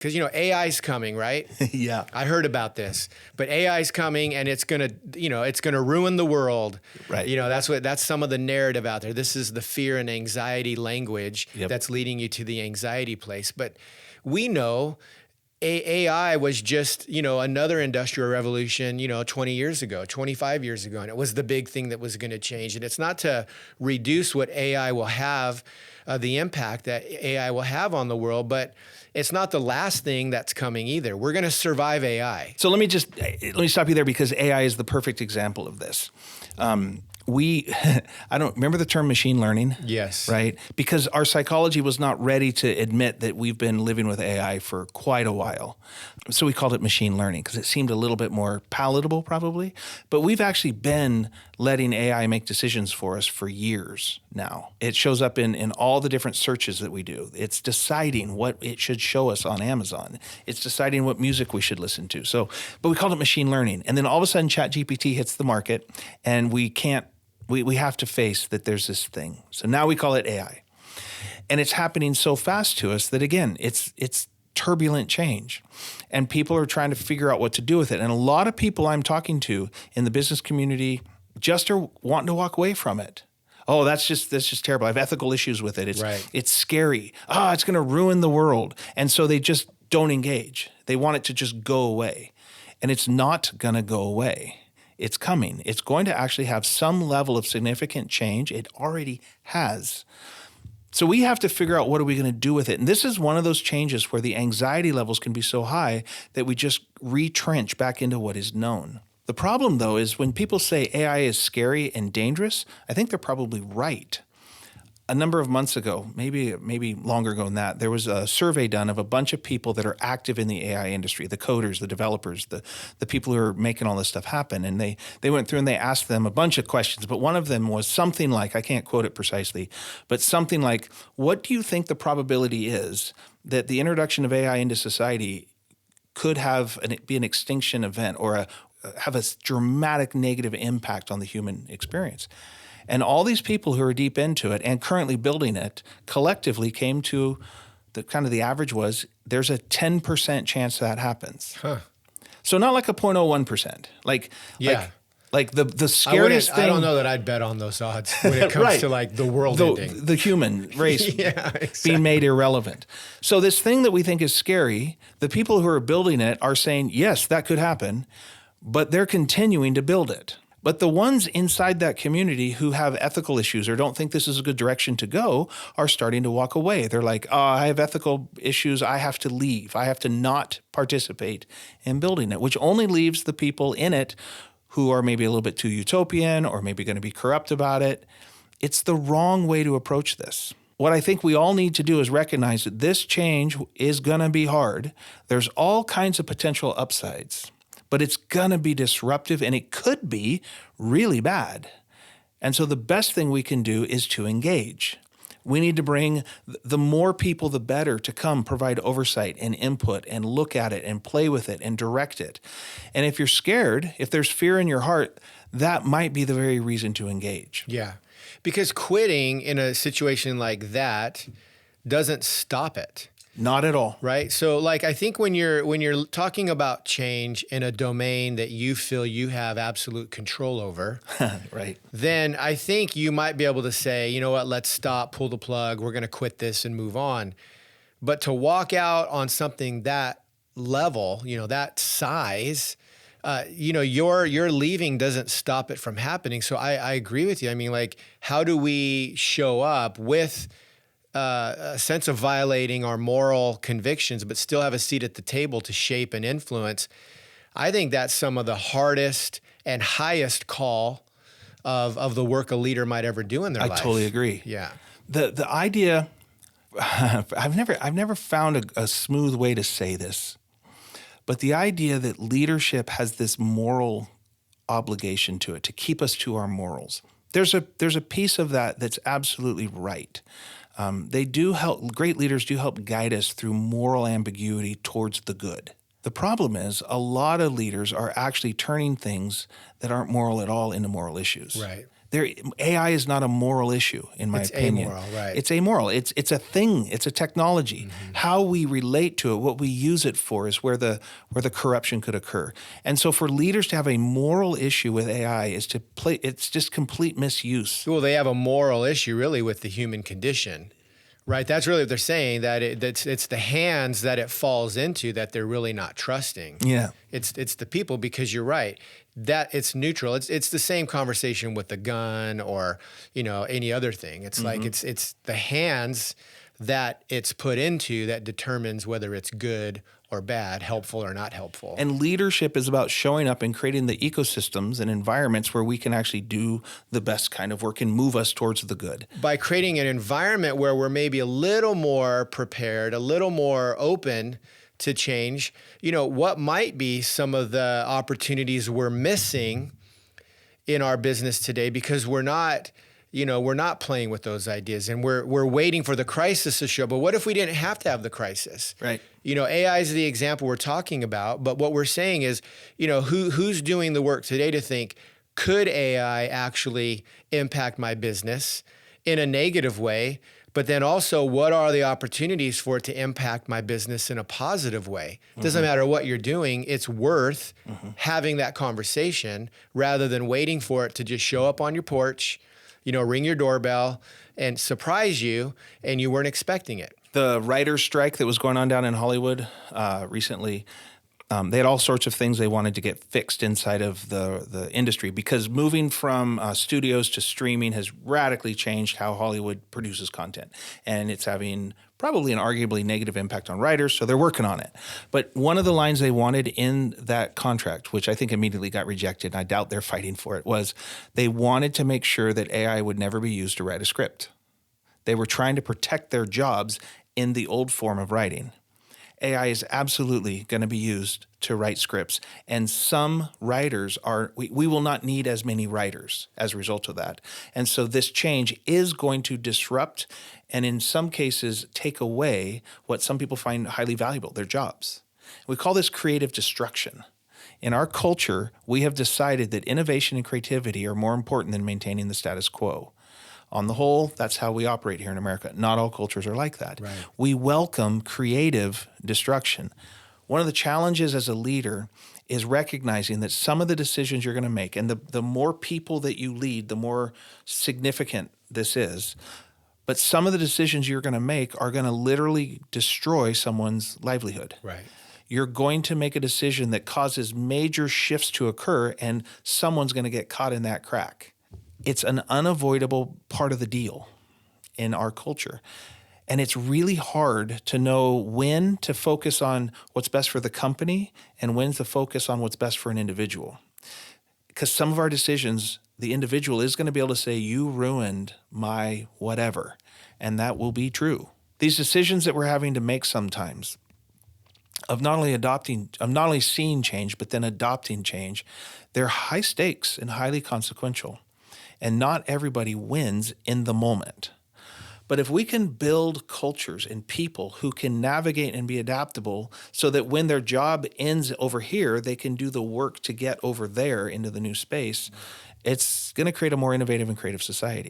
Because, AI is coming, right? Yeah. I heard about this, but AI is coming and it's going to, it's going to ruin the world. Right. That's some of the narrative out there. This is the fear and anxiety language that's leading you to the anxiety place. But we know AI was just, another industrial revolution, 20 years ago, 25 years ago. And it was the big thing that was going to change. And it's not to reduce what AI will have, the impact that AI will have on the world, but it's not the last thing that's coming either. We're going to survive AI. So let me stop you there, because AI is the perfect example of this. I don't remember the term machine learning. Yes. Right? Because our psychology was not ready to admit that we've been living with AI for quite a while. So we called it machine learning because it seemed a little bit more palatable probably. But we've actually been letting AI make decisions for us for years now. It shows up in all the different searches that we do. It's deciding what it should show us on Amazon. It's deciding what music we should listen to. But we called it machine learning. And then all of a sudden ChatGPT hits the market and we have to face that there's this thing. So now we call it AI. And it's happening so fast to us that, again, it's turbulent change. And people are trying to figure out what to do with it. And a lot of people I'm talking to in the business community just are wanting to walk away from it. Oh, that's just terrible. I have ethical issues with it. It's scary. It's going to ruin the world. And so they just don't engage. They want it to just go away. And it's not going to go away. It's coming. It's going to actually have some level of significant change. It already has. So we have to figure out what are we going to do with it. And this is one of those changes where the anxiety levels can be so high that we just retrench back into what is known. The problem, though, is when people say AI is scary and dangerous, I think they're probably right. A number of months ago, maybe longer ago than that, there was a survey done of a bunch of people that are active in the AI industry, the coders, the developers, the people who are making all this stuff happen. And they went through and they asked them a bunch of questions, but one of them was something like, I can't quote it precisely, but something like, what do you think the probability is that the introduction of AI into society could be an extinction event or have a dramatic negative impact on the human experience? And all these people who are deep into it and currently building it collectively came to the average was there's a 10% chance that happens. Huh. So not like a 0.01%. Like the scariest thing. I don't know that I'd bet on those odds when it comes to like the world ending. The human race being made irrelevant. So this thing that we think is scary, the people who are building it are saying, yes, that could happen, but they're continuing to build it. But the ones inside that community who have ethical issues or don't think this is a good direction to go are starting to walk away. They're like, I have ethical issues. I have to leave. I have to not participate in building it, which only leaves the people in it who are maybe a little bit too utopian or maybe going to be corrupt about it. It's the wrong way to approach this. What I think we all need to do is recognize that this change is going to be hard. There's all kinds of potential upsides. But it's going to be disruptive and it could be really bad. And so the best thing we can do is to engage. We need to bring the more people, the better, to come provide oversight and input and look at it and play with it and direct it. And if you're scared, if there's fear in your heart, that might be the very reason to engage. Yeah, because quitting in a situation like that doesn't stop it. Not at all. Right. So like, I think when you're talking about change in a domain that you feel you have absolute control over, right, then I think you might be able to say, you know what, let's stop, pull the plug. We're going to quit this and move on. But to walk out on something that level, that size, your leaving doesn't stop it from happening. So I agree with you. I mean, like, how do we show up with a sense of violating our moral convictions, but still have a seat at the table to shape and influence? I think that's some of the hardest and highest call of the work a leader might ever do in their life. I totally agree. Yeah. The idea, I've never found a smooth way to say this, but the idea that leadership has this moral obligation to it to keep us to our morals. There's a piece of that that's absolutely right. They do help. Great leaders do help guide us through moral ambiguity towards the good. The problem is a lot of leaders are actually turning things that aren't moral at all into moral issues. Right. AI is not a moral issue, in my It's opinion. amoral, right. It's amoral. It's a thing. It's a technology. How we relate to it, what we use it for, is where the corruption could occur. And so, for leaders to have a moral issue with AI is to play. It's just complete misuse. Well, they have a moral issue really with the human condition, right? That's really what they're saying, that it's the hands that it falls into that they're really not trusting. Yeah. It's the people, because you're right, that it's neutral. It's the same conversation with the gun or, any other thing. It's like it's the hands that it's put into that determines whether it's good or bad, helpful or not helpful. And leadership is about showing up and creating the ecosystems and environments where we can actually do the best kind of work and move us towards the good. By creating an environment where we're maybe a little more prepared, a little more open to change, what might be some of the opportunities we're missing in our business today because we're not playing with those ideas, and we're waiting for the crisis to show. But what if we didn't have to have the crisis? Right. AI is the example we're talking about, but what we're saying is, who's doing the work today to think, could AI actually impact my business in a negative way? But then also, what are the opportunities for it to impact my business in a positive way? It doesn't matter what you're doing. It's worth having that conversation rather than waiting for it to just show up on your porch, ring your doorbell and surprise you, and you weren't expecting it. The writer's strike that was going on down in Hollywood recently, they had all sorts of things they wanted to get fixed inside of the industry, because moving from studios to streaming has radically changed how Hollywood produces content. And it's having probably an arguably negative impact on writers, so they're working on it. But one of the lines they wanted in that contract, which I think immediately got rejected, and I doubt they're fighting for it, was they wanted to make sure that AI would never be used to write a script. They were trying to protect their jobs in the old form of writing. AI is absolutely going to be used to write scripts. And some writers we will not need as many writers as a result of that. And so this change is going to disrupt and in some cases take away what some people find highly valuable, their jobs. We call this creative destruction. In our culture, we have decided that innovation and creativity are more important than maintaining the status quo. On the whole, that's how we operate here in America. Not all cultures are like that. Right. We welcome creative destruction. One of the challenges as a leader is recognizing that some of the decisions you're going to make, and the more people that you lead, the more significant this is, but some of the decisions you're going to make are going to literally destroy someone's livelihood. Right. You're going to make a decision that causes major shifts to occur, and someone's going to get caught in that crack. It's an unavoidable part of the deal in our culture. And it's really hard to know when to focus on what's best for the company and when to focus on what's best for an individual. Because some of our decisions, the individual is going to be able to say, you ruined my whatever. And that will be true. These decisions that we're having to make sometimes of not only seeing change, but then adopting change, they're high stakes and highly consequential. And not everybody wins in the moment. But if we can build cultures and people who can navigate and be adaptable so that when their job ends over here, they can do the work to get over there into the new space, it's going to create a more innovative and creative society.